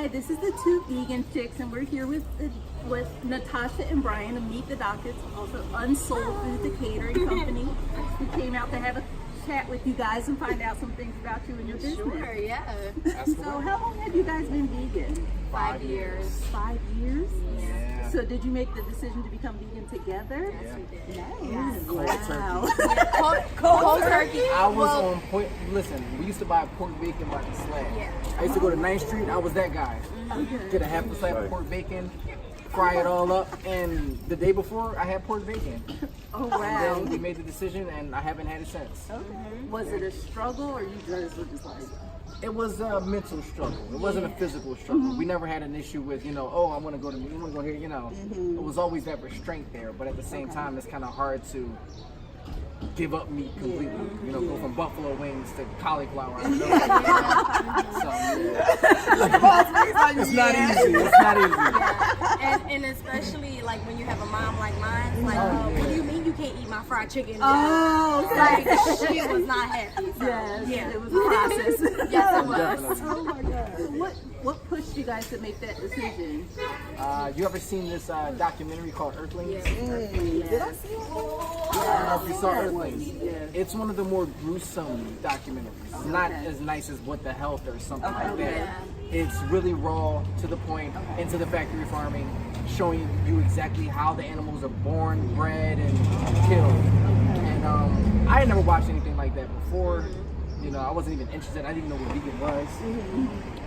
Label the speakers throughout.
Speaker 1: Hi, this is the 2Veganchics, and we're here with Natasha and Brian of Meet the Dockets, also Unsold Food, the catering company. We came out to have a chat with you guys and find out some things about you and your business.
Speaker 2: Sure, yeah.
Speaker 1: So how long have you guys been vegan?
Speaker 2: 5 years.
Speaker 1: 5 years?
Speaker 3: Yeah.
Speaker 1: So did you make the decision to become vegan together?
Speaker 2: Yes, we did.
Speaker 1: Nice.
Speaker 3: Cold
Speaker 1: Wow.
Speaker 2: Cold turkey.
Speaker 3: I was on point. Listen, we used to buy pork bacon by the slab.
Speaker 2: Yeah.
Speaker 3: I used to go to 9th Street. I was that guy. Get a half a slab of pork bacon, fry it all up, and the day before I had pork bacon.
Speaker 1: Oh
Speaker 3: And
Speaker 1: wow.
Speaker 3: then we made the decision, and I haven't had it since.
Speaker 1: Was it a struggle, or you guys were just like?
Speaker 3: It was a mental struggle. It wasn't a physical struggle. We never had an issue with, oh, I want to go to meat, I want to go here, It was always that restraint there, but at the same time, it's kind of hard to give up meat completely. Go from buffalo wings to cauliflower. So, it's not easy. It's not easy.
Speaker 2: Yeah. And especially like when you have a mom like mine, like, what do you mean you can't eat my fried chicken?
Speaker 1: Oh,
Speaker 2: Like, she was not happy. So,
Speaker 1: yes,
Speaker 2: yeah.
Speaker 1: it was a process.
Speaker 2: Yes, it was.
Speaker 3: Definitely.
Speaker 1: Oh my God. What pushed you guys to make that decision?
Speaker 3: You ever seen this documentary called Earthlings?
Speaker 2: Yeah.
Speaker 1: Did I see it?
Speaker 3: I don't know if you saw Earthlings.
Speaker 1: Yes.
Speaker 3: It's one of the more gruesome documentaries. It's not as nice as What the Health or something like that.
Speaker 2: Yeah.
Speaker 3: It's really raw, to the point, into the factory farming, showing you exactly how the animals are born, bred, and killed. And I had never watched anything like that before. I wasn't even interested. I didn't even know what vegan was.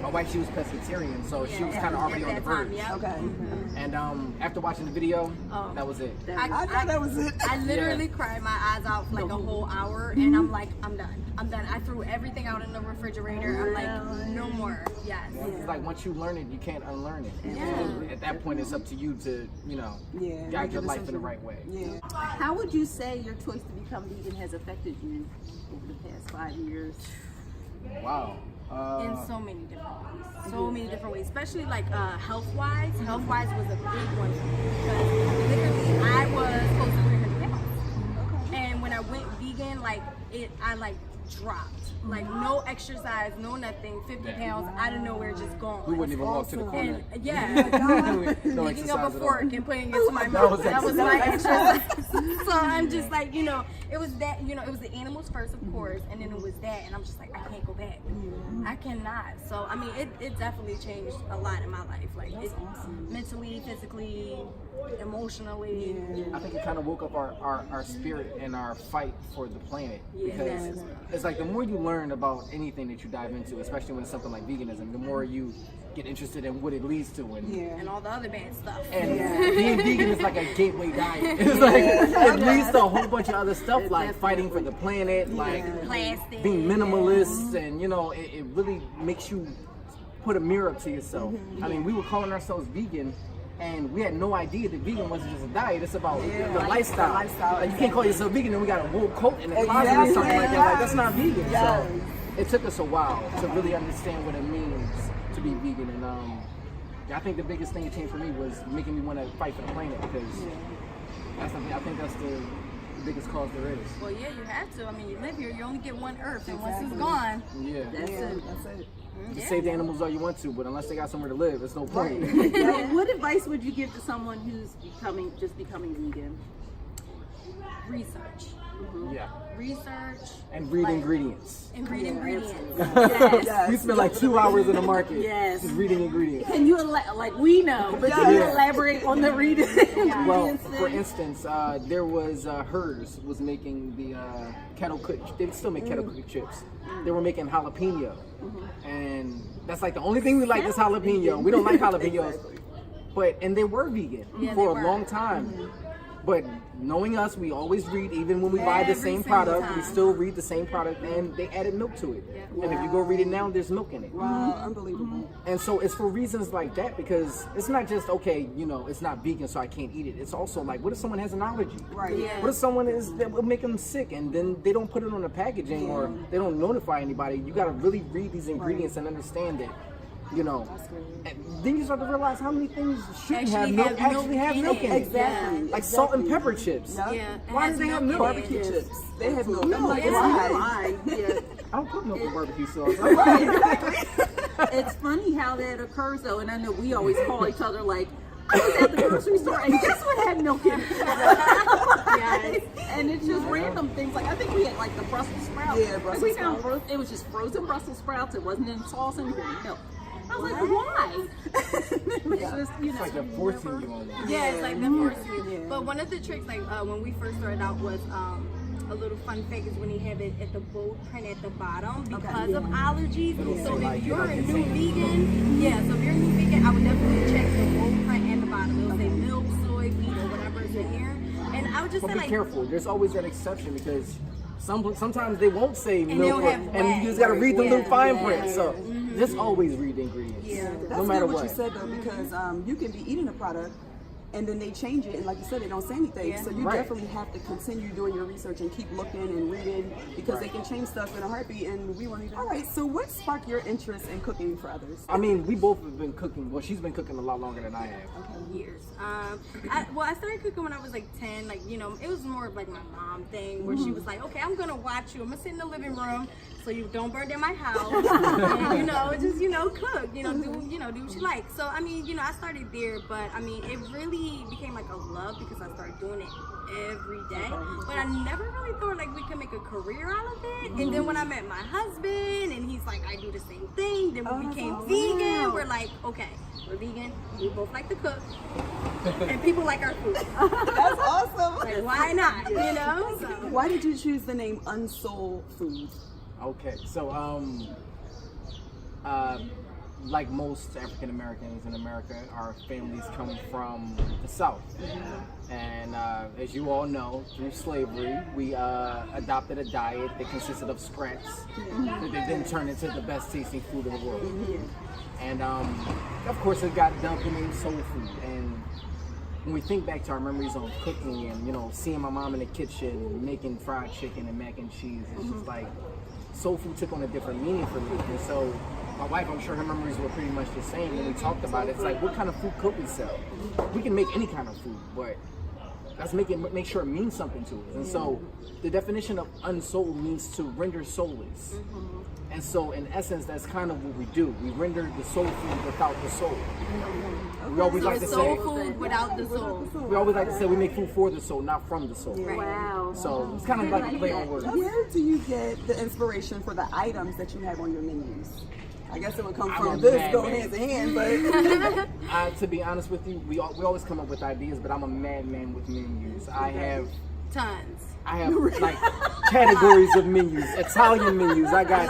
Speaker 3: My wife, she was pescatarian, so she was kind of already on the verge.
Speaker 2: Yeah.
Speaker 1: Okay.
Speaker 3: And after watching the video, that was it.
Speaker 1: I thought that was it.
Speaker 2: I literally cried my eyes out for like a whole hour, and I'm like, I'm done. I'm done. I threw everything out in the refrigerator. I'm like, no more. Yes.
Speaker 3: It's like once you learn it, you can't unlearn it.
Speaker 2: Yeah.
Speaker 3: So at that point, it's up to you to, guide your life in the right way.
Speaker 1: Yeah. How would you say your choice to become vegan has affected you over the past 5 years?
Speaker 3: Wow.
Speaker 2: In so many different ways, especially like health-wise. Health-wise was a big one for me because literally I was supposed to 300 pounds, and when I went vegan, I dropped. Like no exercise, no nothing, 50 pounds out of nowhere, just gone.
Speaker 3: We wouldn't even walk to the corner.
Speaker 2: And yeah,
Speaker 3: No
Speaker 2: picking
Speaker 3: exercise
Speaker 2: up a
Speaker 3: at all.
Speaker 2: fork and putting it to my mouth. That was my exercise. So I'm just like, it was that, it was the animals first, of course, and then it was that, and I'm just like, I can't go back. I cannot. So I mean, it definitely changed a lot in my life, like mentally, physically, emotionally.
Speaker 3: I think it kind of woke up our spirit and our fight for the planet, because it's like the more you learn about anything that you dive into, especially when it's something like veganism, the more you get interested in what it leads to,
Speaker 2: And all the other bad stuff.
Speaker 3: And being vegan is like a gateway diet. It's like it leads to a whole bunch of other stuff, like fighting for the planet, like
Speaker 2: Plastic.
Speaker 3: being minimalist, and it really makes you put a mirror up to yourself. I mean, we were calling ourselves vegan, and we had no idea that vegan wasn't just a diet. It's about the lifestyle. Like, you can't call yourself vegan and we got a wool coat in the closet or something like that. Like, that's not vegan. So it took us a while to really understand what it means to be vegan. And I think the biggest thing that changed for me was making me want to fight for the planet, because I think that's the biggest cause there is.
Speaker 2: Well, yeah, you have to. I mean, you live here, you only get one Earth, and once it's gone,
Speaker 1: That's it.
Speaker 3: You save the animals all you want to, but unless they got somewhere to live, it's no point.
Speaker 1: What advice would you give to someone who's just becoming vegan?
Speaker 2: research.
Speaker 3: Yeah.
Speaker 2: Research.
Speaker 3: And read ingredients.
Speaker 2: And read ingredients.
Speaker 1: Yes.
Speaker 3: We spend like 2 hours in the market just
Speaker 1: Yes.
Speaker 3: reading ingredients.
Speaker 1: Can you like we know, but can you elaborate on the reading?
Speaker 3: Well, for instance, there was Hers was making the kettle cooked. They still make kettle cooked chips. They were making jalapeno, and that's like the only thing we like is jalapeno. We don't like jalapenos, and they were vegan for a long time. But knowing us, we always read, even when we buy the same product, we still read the same product, and they added milk to it. And if you go read it now, there's milk in it.
Speaker 4: Wow, unbelievable.
Speaker 3: And so it's for reasons like that, because it's not just, okay, you know, it's not vegan, so I can't eat it. It's also like, what if someone has an allergy?
Speaker 4: Right.
Speaker 2: Yeah.
Speaker 3: What if someone that will make them sick, and then they don't put it on the packaging or they don't notify anybody? You got to really read these ingredients and understand it. You know, and then you start to realize how many things shouldn't have milk in it.
Speaker 4: Exactly.
Speaker 3: Like salt and pepper chips.
Speaker 2: Yeah.
Speaker 3: Why do they have milk?
Speaker 4: Barbecue chips. They have milk. I'm like,
Speaker 1: It's
Speaker 4: why?
Speaker 1: why. Yeah.
Speaker 3: I don't put milk in barbecue sauce.
Speaker 4: Right, exactly.
Speaker 1: It's funny how that occurs though, and I know we always call each other like, I was at the grocery store and guess what had milk in it? Yes. And it's just random things. Like I think we had like the Brussels sprouts.
Speaker 4: Yeah, Brussels
Speaker 1: we found
Speaker 4: sprouts.
Speaker 1: it was just frozen Brussels sprouts. It wasn't in sauce and milk. I was like, why? It was just, you know.
Speaker 3: It's like they're forcing you on that.
Speaker 2: Yeah, it's like the forcing you.
Speaker 4: Yeah.
Speaker 2: But one of the tricks, like when we first started out, was a little fun fact is when he have it at the bold print at the bottom because of allergies. So if you're a new vegan, so if you're a new vegan, I would definitely check the bold print at the bottom. It'll say milk, soy, wheat, or whatever is in here. And I would just
Speaker 3: But
Speaker 2: say
Speaker 3: be
Speaker 2: like,
Speaker 3: careful. There's always that exception because sometimes they won't say milk,
Speaker 2: they'll have
Speaker 3: and you just gotta read the little fine print. So just always read the ingredients.
Speaker 2: Yeah.
Speaker 4: That's
Speaker 3: no matter
Speaker 4: good what
Speaker 3: what.
Speaker 4: you said though, because you can be eating a product and then they change it, and like you said, they don't say anything.
Speaker 2: Yeah.
Speaker 4: So you
Speaker 3: Right.
Speaker 4: definitely have to continue doing your research and keep looking and reading because they can change stuff in a heartbeat, and we won't even. All right. So what sparked your interest in cooking for others?
Speaker 3: I mean, we both have been cooking. Well, she's been cooking a lot longer than I have.
Speaker 2: years. I started cooking when I was like 10. Like, you know, it was more of like my mom thing where she was like, okay, I'm gonna watch you. I'm gonna sit in the living room so you don't burn down my house. And, you know, just, you know, cook. You know, do what you like. So I mean, you know, I started there, but I mean, it really became like a love because I started doing it every day. But I never really thought like we could make a career out of it. And then when I met my husband and he's like, I do the same thing. Then we became vegan. We're like, okay, we're vegan. We both like to cook. And people like our food.
Speaker 4: That's awesome.
Speaker 2: Like, why not? You know? So.
Speaker 4: Why did you choose the name Unsold Food?
Speaker 3: Okay, so like most African Americans in America, our families come from the South, and as you all know, through slavery, we adopted a diet that consisted of scraps that they then turned into the best tasting food in the world. And of course, it got dubbed the name soul food. And when we think back to our memories on cooking and, you know, seeing my mom in the kitchen making fried chicken and mac and cheese, it's just like soul food took on a different meaning for me. And so my wife, I'm sure her memories were pretty much the same when we talked about it. It's like, what kind of food could we sell? We can make any kind of food, but let's make sure it means something to us. And so the definition of unsold means to render soulless. And so in essence, that's kind of what we do. We render the soul food without the soul. We always like to
Speaker 2: soul
Speaker 3: say
Speaker 2: food without the soul.
Speaker 3: we always like to say we make food for the soul, not from the soul.
Speaker 1: Wow.
Speaker 3: So it's kind of like a play on words.
Speaker 4: Where do you get the inspiration for the items that you have on your menus? I guess it would come
Speaker 3: I'm
Speaker 4: from
Speaker 3: a
Speaker 4: this,
Speaker 3: mad
Speaker 4: go
Speaker 3: man.
Speaker 4: hands in hand, but
Speaker 3: To be honest with you, we always come up with ideas, but I'm a madman with menus. I have
Speaker 2: Tons.
Speaker 3: like categories of menus, Italian menus. I got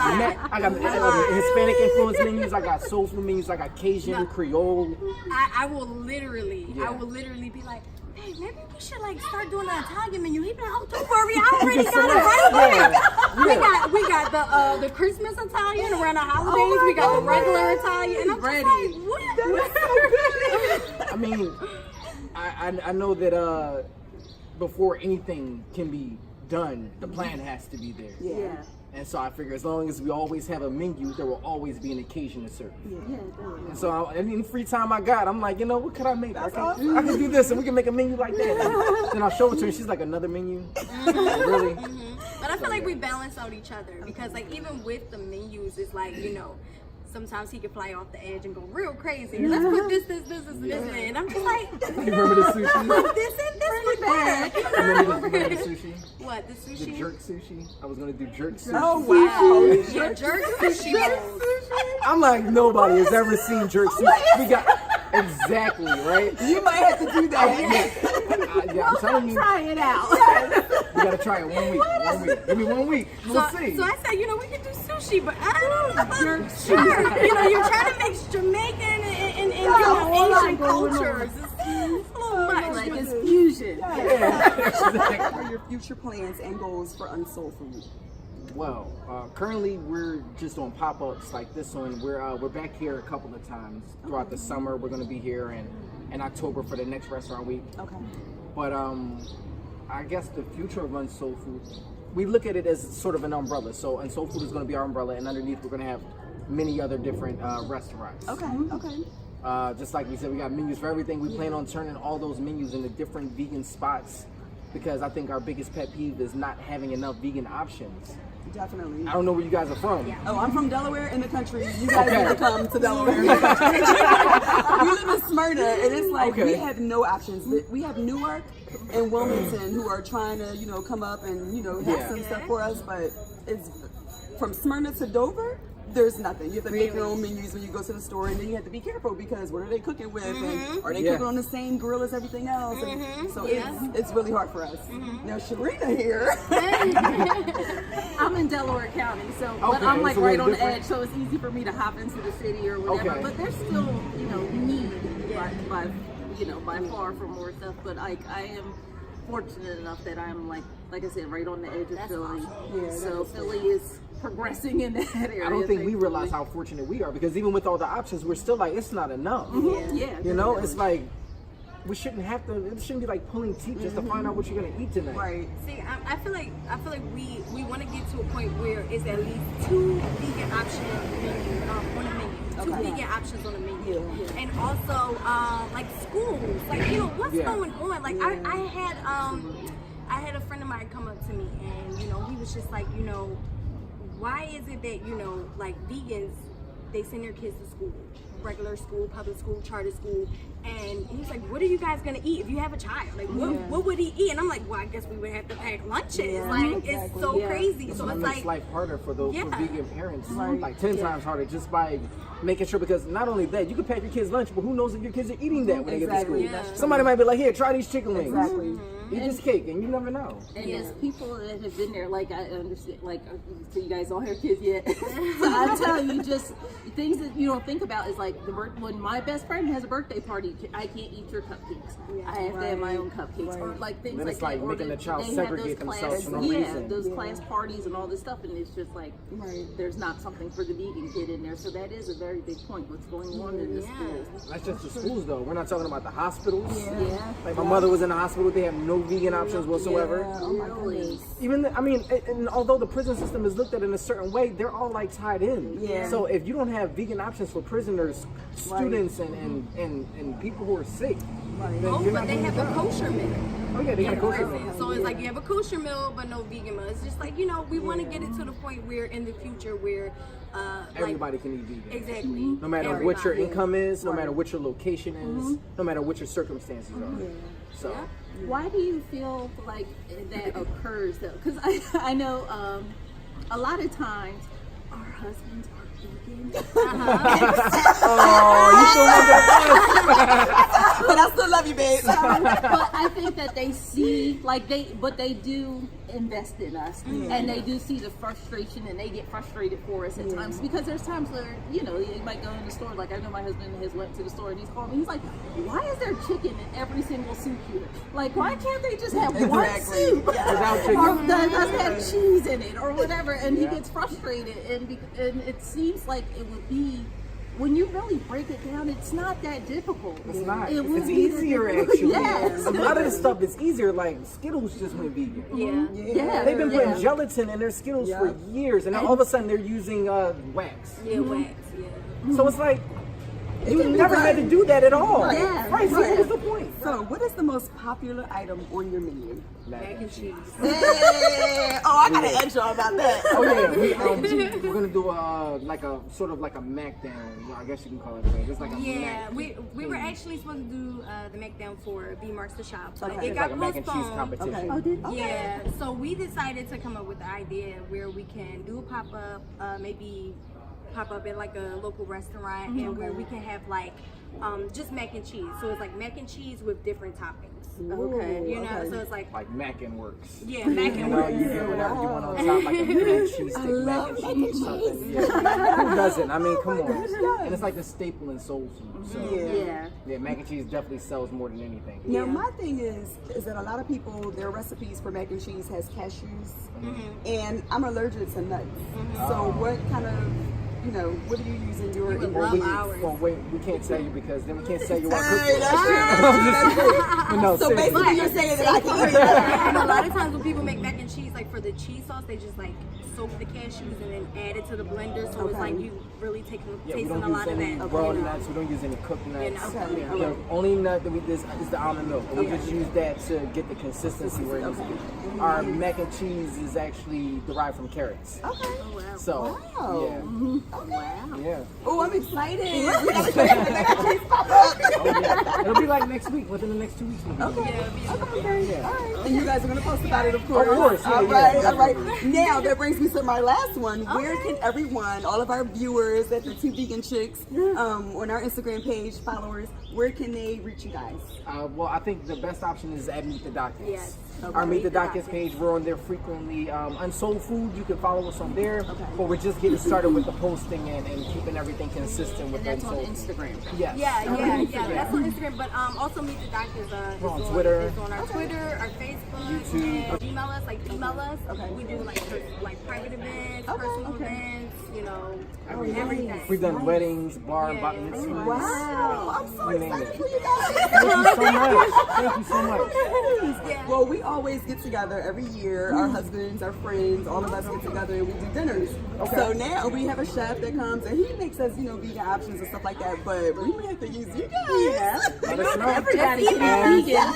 Speaker 3: Hispanic influence menus. I got soul food menus. I got Cajun, Creole.
Speaker 2: I will literally be like, hey, maybe we should like start doing an Italian menu. He'd be like, oh, don't worry, I already got it right here. We got the Christmas Italian around the holidays. We got the regular Italian, and I'm just like, what?
Speaker 3: I mean, I know that before anything can be done, the plan has to be there.
Speaker 4: yeah.
Speaker 3: And so I figure as long as we always have a menu, there will always be an occasion to serve. And so any free time I got, I'm like, you know, what could I make? I can do this, and we can make a menu like that. Then I'll show it to her, and she's like, another menu? Really?
Speaker 2: But I feel like we balance out each other because like even with the menus, it's like, you know, sometimes he could fly off the edge and go real crazy. Let's put this in. And I'm just like,
Speaker 3: You remember the sushi?
Speaker 2: put this in, this was bad.
Speaker 3: Remember the sushi?
Speaker 2: What, the
Speaker 3: The
Speaker 2: sushi?
Speaker 3: jerk sushi? I was gonna do jerk sushi.
Speaker 4: Oh wow.
Speaker 2: Yeah, jerk sushi rolls.
Speaker 3: I'm like, nobody has ever seen jerk sushi. We got exactly right.
Speaker 4: You might have to do that.
Speaker 3: Yeah, I'm telling you,
Speaker 1: Try it out.
Speaker 3: we gotta try it 1 week. 1 week. Give me 1 week. We'll see.
Speaker 2: So I said, you know, we could do sushi, but I don't know. Sure. You know, you're trying to mix Jamaican and you know, Asian cultures. It's a little much.
Speaker 1: Like it's fusion.
Speaker 4: What are your future plans and goals for Unsold Food?
Speaker 3: Well, currently we're just on pop-ups like this one. We're back here a couple of times throughout the summer. We're gonna be here in October for the next restaurant week.
Speaker 4: Okay.
Speaker 3: But I guess the future of Unsold Food, we look at it as sort of an umbrella. So Unsold Food is going to be our umbrella, and underneath we're going to have many other different restaurants.
Speaker 4: Okay. Okay.
Speaker 3: Just like we said, we got menus for everything. We plan on turning all those menus into different vegan spots because I think our biggest pet peeve is not having enough vegan options.
Speaker 4: Definitely.
Speaker 3: I don't know where you guys are from.
Speaker 4: Oh, I'm from Delaware in the country. You guys need to come to Delaware in the country. We live in Smyrna, and it's like we have no options. We have Newark and Wilmington who are trying to, come up and, have some stuff for us, but it's from Smyrna to Dover. There's nothing. You have to make your own menus when you go to the store, and then you have to be careful because what are they cooking with, and are they cooking on the same grill as everything else? And so it's really hard for us. Now Shirena here.
Speaker 1: I'm in Delaware County, but I'm like right on the edge, so it's easy for me to hop into the city or whatever. But there's still, need by far for more stuff. But I am fortunate enough that I'm like I said, right on the edge of Philly. So Philly is progressing in that area.
Speaker 3: I don't think we realize how fortunate we are because even with all the options, we're still like, it's not enough. It's like we shouldn't have to. It shouldn't be like pulling teeth just to find out what you're gonna eat tonight.
Speaker 4: Right.
Speaker 2: See, I feel like we want to get to a point where it's at least 2 vegan options on the menu. 2 vegan options on the menu, and also like schools, like what's going on. Like I had a friend of mine come up to me, and he was just like, why is it that like vegans, they send their kids to school, regular school, public school, charter school, and he's like, what are you guys gonna eat if you have a child? Like what would he eat? And I'm like, well, I guess we would have to pack lunches. It's so crazy. So it's
Speaker 3: makes
Speaker 2: like
Speaker 3: life harder for those for vegan parents, like 10 times harder just by making sure, because not only that, you can pack your kids lunch, but who knows if your kids are eating that when they get to school. Somebody might be like, here, try these chicken wings. Eat this cake, and you never know.
Speaker 1: And there's people that have been there, like I understand, so you guys don't have kids yet. So I tell you, just things that you don't think about is like when my best friend has a birthday party, I can't eat your cupcakes. I have to have my own cupcakes, or like things
Speaker 3: then
Speaker 1: like
Speaker 3: it's like
Speaker 1: that.
Speaker 3: making the child
Speaker 1: they
Speaker 3: segregate
Speaker 1: have those
Speaker 3: themselves for no reason.
Speaker 1: those class parties and all this stuff, and it's just like there's not something for the vegan kid in there. So that is a very big point. What's going on in the schools?
Speaker 3: That's just the schools, though. We're not talking about the hospitals. Like my mother was in the hospital; they have no vegan options whatsoever.
Speaker 1: Really?
Speaker 3: Even and although the prison system is looked at in a certain way, they're all like tied in. So if you don't have vegan options for prisoners, students, and people who are sick, then you're not
Speaker 2: but they have a kosher meal.
Speaker 3: Oh yeah, they got a kosher meal.
Speaker 2: So it's like you have a kosher meal, but no vegan meal. It's just like we want to get it to the point where in the future where
Speaker 3: everybody can eat vegan.
Speaker 2: Exactly.
Speaker 3: No matter what your income is, no matter what your location is, no matter what your circumstances are. So.
Speaker 1: Why do you feel like that occurs though? Because I know a lot of times our husbands are vegan.
Speaker 3: Oh, you still want that
Speaker 4: But I still love you, babe.
Speaker 1: But I think that they see, but they do invest in us, and they do see the frustration, and they get frustrated for us at times, because there's times where you might go in the store. Like I know my husband has went to the store and he's called me. He's like, "Why is there chicken in every single soup here? Like, why can't they just have one soup
Speaker 3: without chicken?
Speaker 1: or does have cheese in it or whatever?" And he gets frustrated, and it seems like it would be. When you really break it down, it's not that difficult.
Speaker 3: It's not.
Speaker 1: It's
Speaker 3: easier actually.
Speaker 1: Yes.
Speaker 3: A lot of the stuff is easier. Like Skittles just went vegan.
Speaker 1: Yeah.
Speaker 3: They've been putting gelatin in their Skittles for years, and then all of a sudden they're using wax.
Speaker 2: Wax.
Speaker 3: So it's like you never had to do that at all.
Speaker 1: Right.
Speaker 3: So what was the point?
Speaker 4: So, what is the most popular item on your menu?
Speaker 2: Mac and cheese.
Speaker 4: Hey! Oh, I gotta ask y'all about that.
Speaker 3: Oh yeah, we're gonna do a sort of like a mac down. I guess you can call it that. It's like a mac.
Speaker 2: we were actually supposed to do the mac down for B Marks the Shop, but it
Speaker 3: It's
Speaker 2: got
Speaker 3: like a mac and cheese
Speaker 2: postponed.
Speaker 3: competition.
Speaker 1: Oh, did
Speaker 2: Yeah, so we decided to come up with the idea where we can do a pop-up, maybe pop up at like a local restaurant, and where we can have like just mac and cheese. So it's like mac and cheese with different toppings. So it's like
Speaker 3: mac and works.
Speaker 2: Yeah, mac and works.
Speaker 3: You get whatever you want on top, like a mac cheese stick, mac and cheese, something. Who doesn't? I mean, come on. And it's like a staple in soul food. So yeah, mac and cheese definitely sells more than anything.
Speaker 4: Now, my thing is that a lot of people, their recipes for mac and cheese has cashews, and I'm allergic to nuts. So what kind of you know, what are you using your?
Speaker 2: We would
Speaker 3: Well,
Speaker 2: love ours.
Speaker 3: well, wait, we can't tell you because then we can't tell you what
Speaker 4: Hey,
Speaker 3: cooking.
Speaker 4: that's true.
Speaker 3: But no,
Speaker 4: So
Speaker 3: seriously.
Speaker 4: basically, you're saying that I can eat that.
Speaker 2: And a lot of times when people make mac and cheese, like for the cheese sauce, they just like soak the cashews and then add it to the blender. So it's
Speaker 4: Okay.
Speaker 2: like you really tasting
Speaker 3: Yeah, we
Speaker 2: a
Speaker 3: don't
Speaker 2: lot
Speaker 3: use
Speaker 2: of
Speaker 3: any
Speaker 2: that.
Speaker 3: raw
Speaker 2: you know.
Speaker 3: nuts. We don't use any cooked nuts.
Speaker 2: know.
Speaker 4: Okay.
Speaker 3: The only nut that we use is the almond milk. We just use that to get the consistency where it needs to be. Our mac and cheese is actually derived from carrots.
Speaker 4: Okay.
Speaker 2: Oh, wow.
Speaker 3: So,
Speaker 4: Wow.
Speaker 3: yeah.
Speaker 4: Oh, I'm excited.
Speaker 3: It'll be like next week, within the next 2 weeks. We'll be
Speaker 4: Okay.
Speaker 3: Yeah.
Speaker 4: All right. And you guys are going to post about it, of course.
Speaker 3: Of course, yeah,
Speaker 4: all
Speaker 3: yeah,
Speaker 4: right, all right.
Speaker 3: definitely.
Speaker 4: Now, that brings me to my last one. Where can everyone, all of our viewers at the 2Veganchics, on our Instagram page, followers, where can they reach you guys?
Speaker 3: Well, I think the best option is at Meet the Dockets.
Speaker 2: Yes.
Speaker 3: Our Meet the Dockets page, we're on there frequently. Unsold Food, you can follow us on there. But we're just getting started with the posting and keeping everything consistent with
Speaker 1: That's on
Speaker 3: Unsold Food.
Speaker 1: Instagram.
Speaker 3: Yes.
Speaker 2: Yeah. That's on Instagram, but also Meet the Doctors.
Speaker 3: We're on Twitter.
Speaker 2: It's on our Twitter, our Facebook,
Speaker 3: YouTube.
Speaker 2: and email us. Email us.
Speaker 4: Okay.
Speaker 2: We do like private events,
Speaker 4: Okay,
Speaker 2: personal
Speaker 4: okay.
Speaker 2: events. You know,
Speaker 3: Everything.
Speaker 2: everything.
Speaker 3: We've done weddings, bar and bat
Speaker 2: Yeah.
Speaker 3: mitzvahs.
Speaker 4: Wow. I'm so
Speaker 3: You name
Speaker 4: excited
Speaker 3: it.
Speaker 4: for you guys.
Speaker 3: Thank you so much. Thank you so much.
Speaker 2: Yeah.
Speaker 4: Well, we always get together every year. Our husbands, our friends, all of us get together and we do dinners.
Speaker 3: Okay.
Speaker 4: So now we have a chef that comes and he makes us, vegan options and stuff like that. But we may have to use you guys.
Speaker 3: Let us know.
Speaker 1: Everybody can
Speaker 3: And-
Speaker 1: be vegan.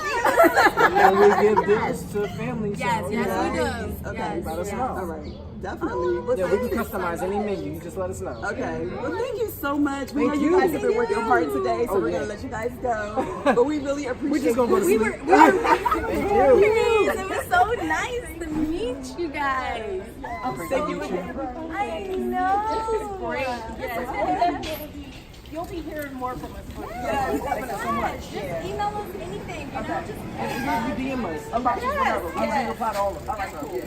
Speaker 3: And we give dinners to families.
Speaker 2: Yes,
Speaker 3: so,
Speaker 2: yes,
Speaker 3: you
Speaker 2: we
Speaker 3: know.
Speaker 2: do.
Speaker 4: Okay.
Speaker 2: Yes,
Speaker 3: Let us
Speaker 2: yes.
Speaker 3: know.
Speaker 4: All right. Definitely. Well,
Speaker 3: Yeah, we
Speaker 4: thank
Speaker 3: can
Speaker 4: you.
Speaker 3: customize any menu. You just let us know.
Speaker 4: Okay. Well, thank you so much. We know
Speaker 3: Thank
Speaker 4: you
Speaker 3: you.
Speaker 4: guys have been working hard today, so
Speaker 3: Oh,
Speaker 4: we're
Speaker 3: yeah.
Speaker 4: going to let you guys go. But we really appreciate
Speaker 3: We're just going to go to
Speaker 2: We
Speaker 3: sleep.
Speaker 2: were
Speaker 3: Thank you.
Speaker 2: It was so nice to meet you guys.
Speaker 3: Thank you.
Speaker 2: I know.
Speaker 1: This is great. Yes. You'll be hearing more from us.
Speaker 4: Yes, thank you so much.
Speaker 2: Just email us anything. You know, just
Speaker 3: You DM us. About you, whatever. I'm going to reply to all of them. All right, cool.